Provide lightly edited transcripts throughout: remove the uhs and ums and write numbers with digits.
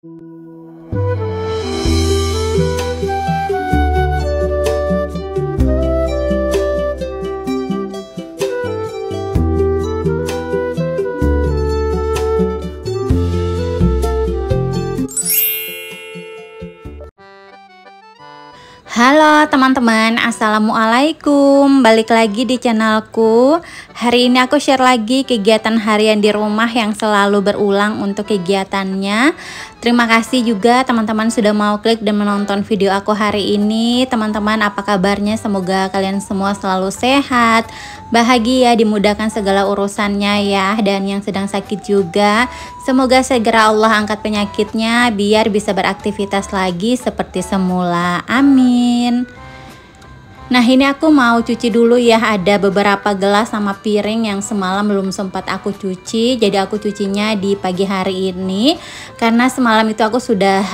Halo teman-teman, assalamualaikum. Balik lagi di channelku. Hari ini aku share lagi kegiatan harian di rumah yang selalu berulang untuk kegiatannya. Terima kasih juga teman-teman sudah mau klik dan menonton video aku hari ini. Teman-teman, apa kabarnya? Semoga kalian semua selalu sehat, bahagia, dimudahkan segala urusannya ya. Dan yang sedang sakit juga, semoga segera Allah angkat penyakitnya biar bisa beraktivitas lagi seperti semula. Amin. Nah, ini aku mau cuci dulu ya. Ada beberapa gelas sama piring yang semalam belum sempat aku cuci. Jadi aku cucinya di pagi hari ini. Karena semalam itu aku sudah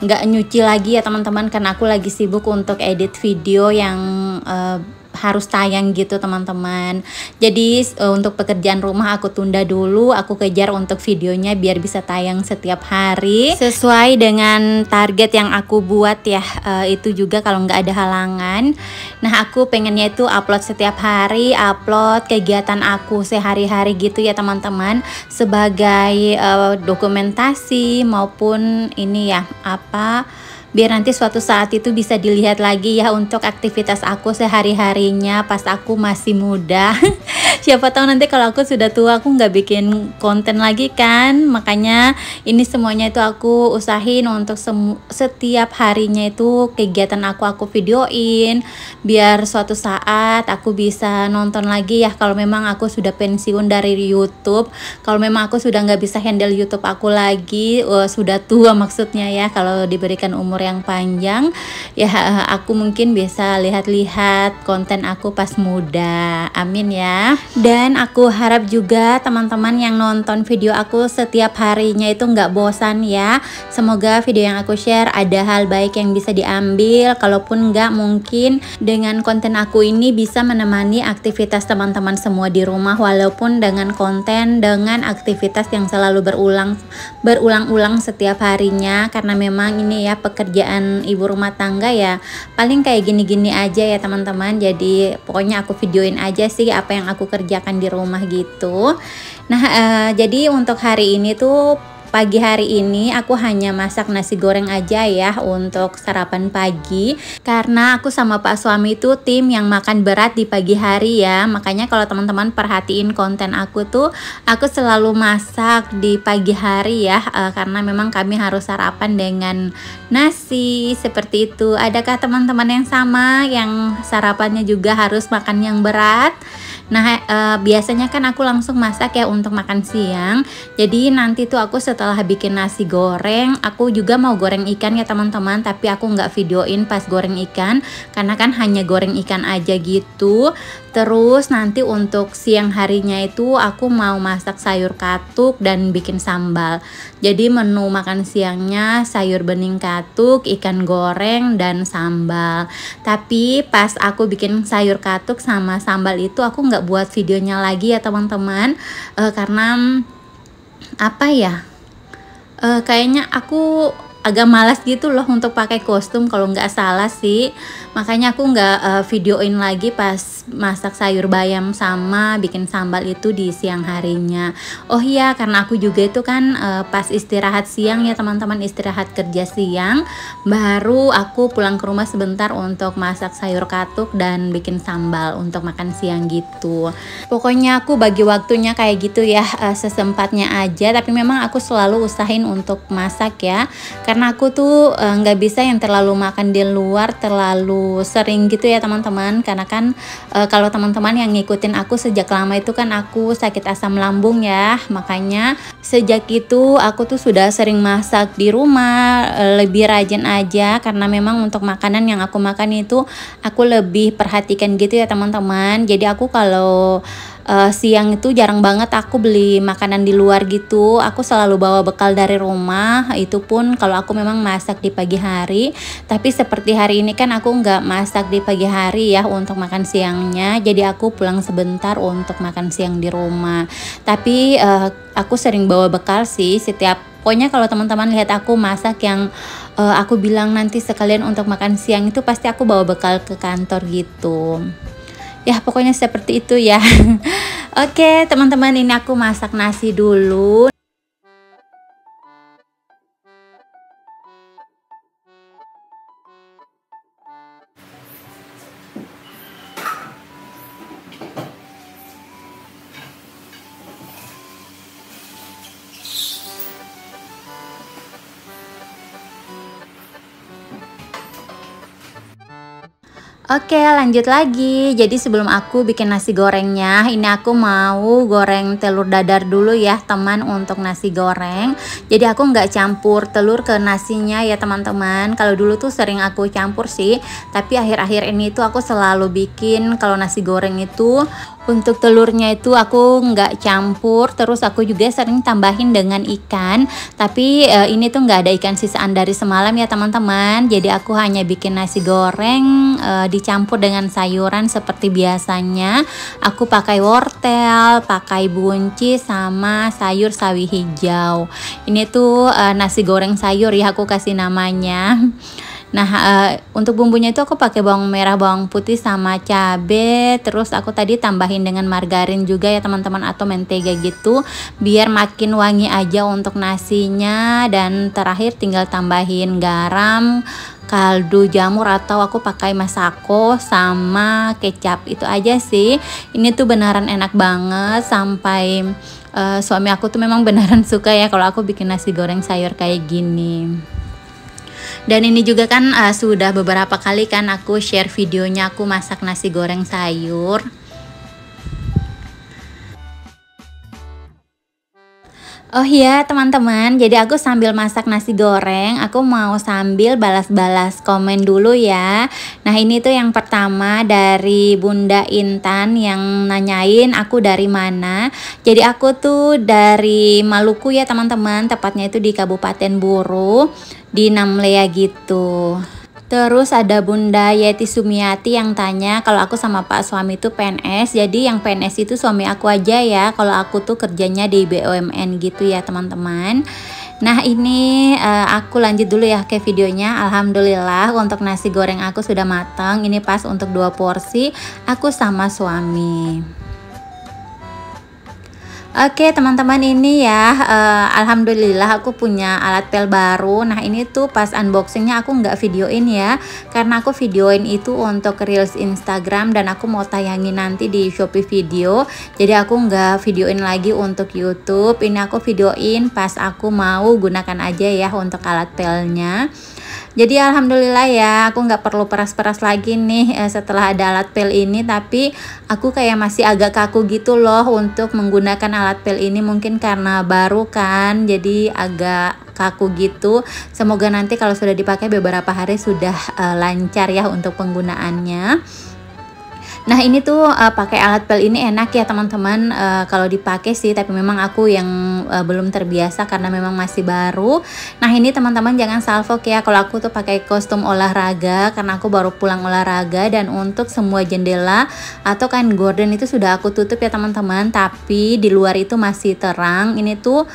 nggak nyuci lagi ya teman-teman. Karena aku lagi sibuk untuk edit video yang harus tayang gitu teman-teman. Jadi untuk pekerjaan rumah aku tunda dulu, aku kejar untuk videonya biar bisa tayang setiap hari sesuai dengan target yang aku buat ya. Itu juga kalau nggak ada halangan. Nah, aku pengennya itu upload setiap hari, upload kegiatan aku sehari-hari gitu ya teman-teman, sebagai dokumentasi maupun ini ya biar nanti suatu saat itu bisa dilihat lagi ya untuk aktivitas aku sehari-harinya pas aku masih muda. Siapa tahu nanti kalau aku sudah tua aku nggak bikin konten lagi kan. Makanya ini semuanya itu aku usahain untuk setiap harinya itu kegiatan aku videoin biar suatu saat aku bisa nonton lagi ya kalau memang aku sudah pensiun dari YouTube. Kalau memang aku sudah nggak bisa handle YouTube aku lagi, sudah tua maksudnya ya, kalau diberikan umur yang panjang ya, aku mungkin bisa lihat-lihat konten aku pas muda. Amin ya. Dan aku harap juga teman-teman yang nonton video aku setiap harinya itu nggak bosan ya. Semoga video yang aku share ada hal baik yang bisa diambil. Kalaupun nggak, mungkin dengan konten aku ini bisa menemani aktivitas teman-teman semua di rumah, walaupun dengan konten dengan aktivitas yang selalu berulang-ulang setiap harinya. Karena memang ini ya pekerjaan ibu rumah tangga ya, paling kayak gini-gini aja ya teman-teman. Jadi pokoknya aku videoin aja sih apa yang aku kerjakan di rumah gitu. Nah, jadi untuk hari ini tuh pagi hari ini aku hanya masak nasi goreng aja ya untuk sarapan pagi. Karena aku sama Pak suami itu tim yang makan berat di pagi hari ya. Makanya kalau teman-teman perhatiin konten aku tuh, aku selalu masak di pagi hari ya, karena memang kami harus sarapan dengan nasi seperti itu. Adakah teman-teman yang sama yang sarapannya juga harus makan yang berat? Nah, biasanya kan aku langsung masak ya untuk makan siang. Jadi nanti tuh aku setelah bikin nasi goreng, aku juga mau goreng ikan ya teman-teman. Tapi aku nggak videoin pas goreng ikan, karena kan hanya goreng ikan aja gitu. Terus nanti untuk siang harinya itu aku mau masak sayur katuk dan bikin sambal. Jadi menu makan siangnya sayur bening katuk, ikan goreng, dan sambal. Tapi pas aku bikin sayur katuk sama sambal itu aku nggak buat videonya lagi ya teman-teman, karena apa ya, kayaknya aku agak malas gitu loh untuk pakai kostum kalau nggak salah sih. Makanya aku nggak videoin lagi pas masak sayur bayam sama bikin sambal itu di siang harinya. Oh iya, karena aku juga itu kan pas istirahat siang ya teman-teman, istirahat kerja siang, baru aku pulang ke rumah sebentar untuk masak sayur katuk dan bikin sambal untuk makan siang gitu. Pokoknya aku bagi waktunya kayak gitu ya, sesempatnya aja. Tapi memang aku selalu usahain untuk masak ya, karena aku tuh nggak bisa yang terlalu makan di luar terlalu sering gitu ya teman-teman. Karena kan kalau teman-teman yang ngikutin aku sejak lama itu kan aku sakit asam lambung ya. Makanya sejak itu aku tuh sudah sering masak di rumah, lebih rajin aja. Karena memang untuk makanan yang aku makan itu aku lebih perhatikan gitu ya teman-teman. Jadi aku kalau siang itu jarang banget aku beli makanan di luar gitu. Aku selalu bawa bekal dari rumah, itu pun kalau aku memang masak di pagi hari. Tapi seperti hari ini kan aku nggak masak di pagi hari ya untuk makan siangnya, jadi aku pulang sebentar untuk makan siang di rumah. Tapi aku sering bawa bekal sih setiap, pokoknya kalau teman-teman lihat aku masak yang aku bilang nanti sekalian untuk makan siang, itu pasti aku bawa bekal ke kantor gitu. Ya pokoknya seperti itu ya. Oke teman-teman, ini aku masak nasi dulu. Oke lanjut lagi. Jadi sebelum aku bikin nasi gorengnya, ini aku mau goreng telur dadar dulu ya teman untuk nasi goreng. Jadi aku nggak campur telur ke nasinya ya teman-teman. Kalau dulu tuh sering aku campur sih, tapi akhir-akhir ini tuh aku selalu bikin kalau nasi goreng itu untuk telurnya itu aku nggak campur. Terus aku juga sering tambahin dengan ikan, tapi ini tuh nggak ada ikan sisaan dari semalam ya teman-teman. Jadi aku hanya bikin nasi goreng dicampur dengan sayuran seperti biasanya. Aku pakai wortel, pakai buncis, sama sayur sawi hijau. Ini tuh nasi goreng sayur ya aku kasih namanya. Nah untuk bumbunya itu aku pakai bawang merah, bawang putih, sama cabe. Terus aku tadi tambahin dengan margarin juga ya teman-teman, atau mentega gitu, biar makin wangi aja untuk nasinya. Dan terakhir tinggal tambahin garam, kaldu jamur, atau aku pakai masako sama kecap. Itu aja sih. Ini tuh beneran enak banget, sampai suami aku tuh memang beneran suka ya kalau aku bikin nasi goreng sayur kayak gini. Dan ini juga kan sudah beberapa kali kan aku share videonya aku masak nasi goreng sayur. Oh iya teman-teman, jadi aku sambil masak nasi goreng, aku mau sambil balas-balas komen dulu ya. Nah ini tuh yang pertama dari Bunda Intan yang nanyain aku dari mana. Jadi aku tuh dari Maluku ya teman-teman, tepatnya itu di Kabupaten Buru, di Namlea gitu. Terus ada Bunda Yeti Sumiati yang tanya kalau aku sama Pak suami itu PNS. Jadi yang PNS itu suami aku aja ya, kalau aku tuh kerjanya di BUMN gitu ya teman-teman. Nah ini aku lanjut dulu ya ke videonya. Alhamdulillah untuk nasi goreng aku sudah matang. Ini pas untuk 2 porsi aku sama suami. Oke teman-teman, ini ya alhamdulillah aku punya alat pel baru. Nah ini tuh pas unboxingnya aku nggak videoin ya, karena aku videoin itu untuk reels Instagram dan aku mau tayangin nanti di Shopee video. Jadi aku nggak videoin lagi untuk YouTube. Ini aku videoin pas aku mau gunakan aja ya untuk alat pelnya. Jadi alhamdulillah ya, aku nggak perlu peras-peras lagi nih setelah ada alat pel ini. Tapi aku kayak masih agak kaku gitu loh untuk menggunakan alat pel ini, mungkin karena baru kan, jadi agak kaku gitu. Semoga nanti kalau sudah dipakai beberapa hari sudah lancar ya untuk penggunaannya. Nah ini tuh pakai alat pel ini enak ya teman-teman kalau dipakai sih, tapi memang aku yang belum terbiasa karena memang masih baru. Nah ini teman-teman jangan salfok ya kalau aku tuh pakai kostum olahraga karena aku baru pulang olahraga. Dan untuk semua jendela atau kain gorden itu sudah aku tutup ya teman-teman, tapi di luar itu masih terang. Ini tuh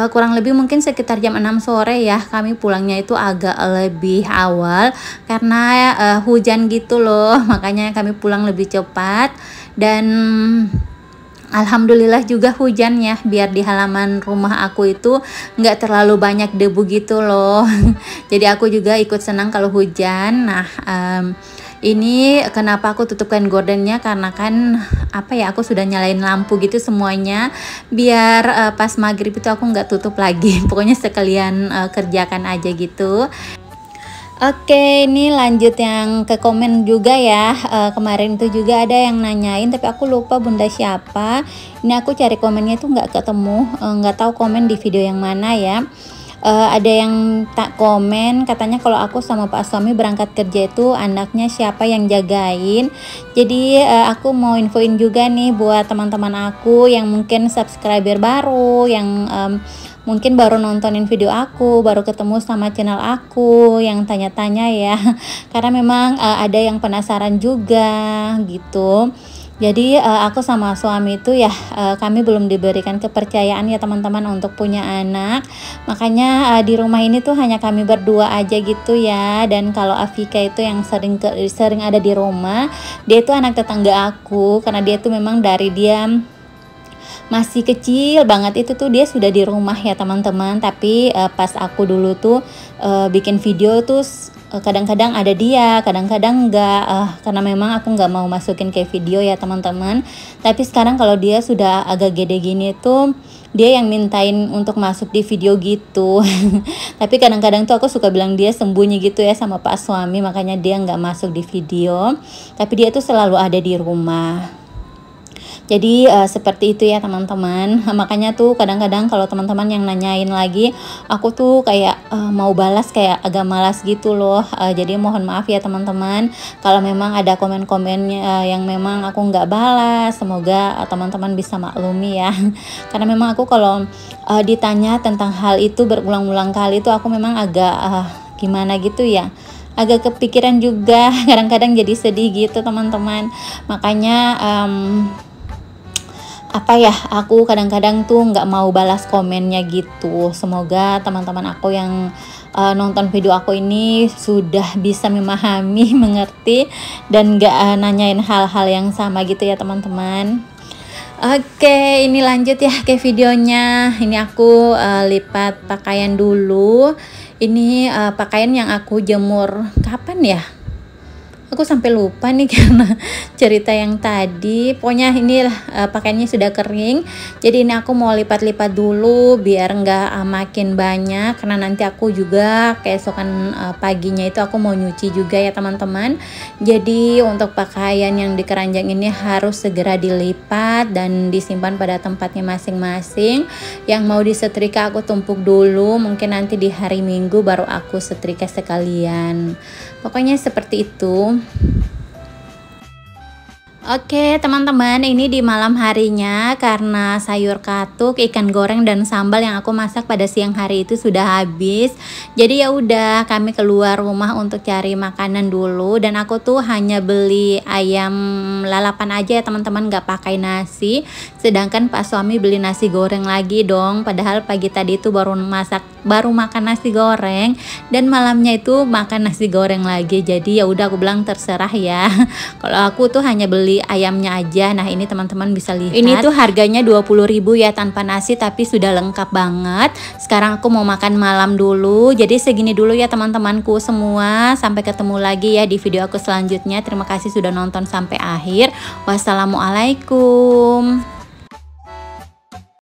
kurang lebih mungkin sekitar jam 6 sore ya, kami pulangnya itu agak lebih awal karena hujan gitu loh, makanya kami pulang lebih cepat. Dan alhamdulillah juga hujan ya, biar di halaman rumah aku itu nggak terlalu banyak debu gitu loh. Jadi aku juga ikut senang kalau hujan. Nah ini kenapa aku tutup kain gordennya, karena kan apa ya, aku sudah nyalain lampu gitu semuanya, biar pas maghrib itu aku nggak tutup lagi. Pokoknya sekalian kerjakan aja gitu. Oke, ini lanjut yang ke komen juga ya. Kemarin itu juga ada yang nanyain, tapi aku lupa bunda siapa. Ini aku cari komennya itu nggak ketemu, nggak tahu komen di video yang mana ya. ada yang tak komen katanya kalau aku sama Pak suami berangkat kerja itu anaknya siapa yang jagain. Jadi aku mau infoin juga nih buat teman-teman aku yang mungkin subscriber baru, yang mungkin baru nontonin video aku, baru ketemu sama channel aku, yang tanya-tanya ya. Karena memang ada yang penasaran juga gitu. Jadi aku sama suami itu ya kami belum diberikan kepercayaan ya teman-teman untuk punya anak. Makanya di rumah ini tuh hanya kami berdua aja gitu ya. Dan kalau Afika itu yang sering ada di rumah, dia itu anak tetangga aku karena dia tuh memang dari dia masih kecil banget itu tuh dia sudah di rumah ya teman-teman. Tapi pas aku dulu tuh bikin video tuh kadang-kadang ada dia, kadang-kadang enggak, karena memang aku nggak mau masukin ke video ya teman-teman. Tapi sekarang kalau dia sudah agak gede gini tuh dia yang mintain untuk masuk di video gitu. Tapi kadang-kadang tuh aku suka bilang dia sembunyi gitu ya sama Pak suami, makanya dia nggak masuk di video. Tapi dia tuh selalu ada di rumah. Jadi seperti itu ya teman-teman. Makanya tuh kadang-kadang kalau teman-teman yang nanyain lagi, aku tuh kayak mau balas kayak agak malas gitu loh. Jadi mohon maaf ya teman-teman kalau memang ada komen-komennya yang memang aku nggak balas. Semoga teman-teman bisa maklumi ya. Karena memang aku kalau ditanya tentang hal itu berulang-ulang kali itu aku memang agak gimana gitu ya, agak kepikiran juga. Kadang-kadang jadi sedih gitu teman-teman. Makanya apa ya, aku kadang-kadang tuh nggak mau balas komennya gitu. Semoga teman-teman aku yang nonton video aku ini sudah bisa memahami, mengerti, dan nggak nanyain hal-hal yang sama gitu ya teman-teman. Oke, ini lanjut ya ke videonya. Ini aku lipat pakaian dulu. Ini pakaian yang aku jemur kapan ya? Aku sampai lupa nih karena cerita yang tadi. Pokoknya ini pakaiannya sudah kering. Jadi ini aku mau lipat-lipat dulu biar nggak makin banyak. Karena nanti aku juga keesokan paginya itu aku mau nyuci juga ya teman-teman. Jadi untuk pakaian yang di keranjang ini harus segera dilipat dan disimpan pada tempatnya masing-masing. Yang mau disetrika aku tumpuk dulu. Mungkin nanti di hari Minggu baru aku setrika sekalian. Pokoknya seperti itu. Oke teman-teman, ini di malam harinya karena sayur katuk, ikan goreng dan sambal yang aku masak pada siang hari itu sudah habis. Jadi ya udah kami keluar rumah untuk cari makanan dulu dan aku tuh hanya beli ayam lalapan aja ya teman-teman, nggak pakai nasi. Sedangkan Pak suami beli nasi goreng lagi dong. Padahal pagi tadi itu baru makan nasi goreng dan malamnya itu makan nasi goreng lagi. Jadi ya udah aku bilang terserah ya. Kalau aku tuh hanya beli ayamnya aja. Nah ini teman-teman bisa lihat, ini tuh harganya 20.000 ya tanpa nasi, tapi sudah lengkap banget. Sekarang aku mau makan malam dulu. Jadi segini dulu ya teman-temanku semua. Sampai ketemu lagi ya di video aku selanjutnya. Terima kasih sudah nonton sampai akhir. Wassalamualaikum.